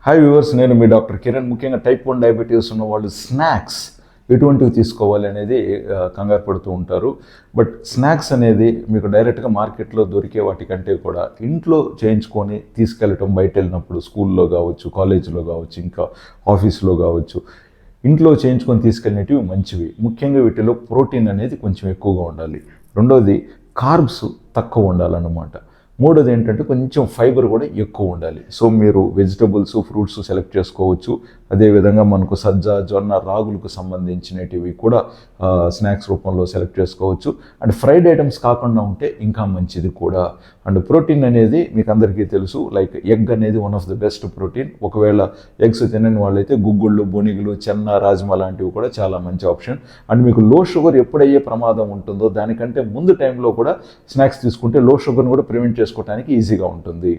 Hi viewers, నేను మీ doctor Kiran. ముఖ్యంగా type 1 diabetes ఉన్న వాళ్ళు స్నాక్స్ ఎటువంటివి తీసుకోవాలి అనేది కంగారు పడుతూ ఉంటారు. బట్ స్నాక్స్ అనేది మీకు డైరెక్ట్గా మార్కెట్లో దొరికే వాటికంటే కూడా ఇంట్లో చేయించుకొని తీసుకెళ్ళటం, బయట వెళ్ళినప్పుడు స్కూల్లో కావచ్చు, కాలేజీలో కావచ్చు, ఇంకా ఆఫీస్లో కావచ్చు, ఇంట్లో చేయించుకొని తీసుకెళ్ళినవి మంచివి. ముఖ్యంగా వీటిలో ప్రోటీన్ అనేది కొంచెం ఎక్కువగా ఉండాలి. రెండోది కార్బ్స్ తక్కువ ఉండాలన్నమాట. మూడోది ఏంటంటే కొంచెం ఫైబర్ కూడా ఎక్కువ ఉండాలి. సో మీరు వెజిటబుల్స్, ఫ్రూట్స్ సెలెక్ట్ చేసుకోవచ్చు. అదేవిధంగా మనకు సజ్జ, జొన్న, రాగులకు సంబంధించినవి కూడా స్నాక్స్ రూపంలో సెలెక్ట్ చేసుకోవచ్చు. అండ్ ఫ్రైడ్ ఐటమ్స్ కాకుండా ఉంటే ఇంకా మంచిది కూడా. అండ్ ప్రోటీన్ అనేది మీకు అందరికీ తెలుసు, లైక్ ఎగ్ అనేది one of the best protein. ఒకవేళ ఎగ్స్ తినని వాళ్ళైతే గుగ్గుళ్ళు, బొనిగులు, చెన్న, రాజ్మా లాంటివి కూడా చాలా మంచి ఆప్షన్. అండ్ మీకు లో షుగర్ ఎప్పుడయ్యే ప్రమాదం ఉంటుందో దానికంటే ముందు టైంలో కూడా స్నాక్స్ తీసుకుంటే లో షుగర్ని కూడా ప్రివెంట్ చేసుకోవడానికి ఈజీగా ఉంటుంది.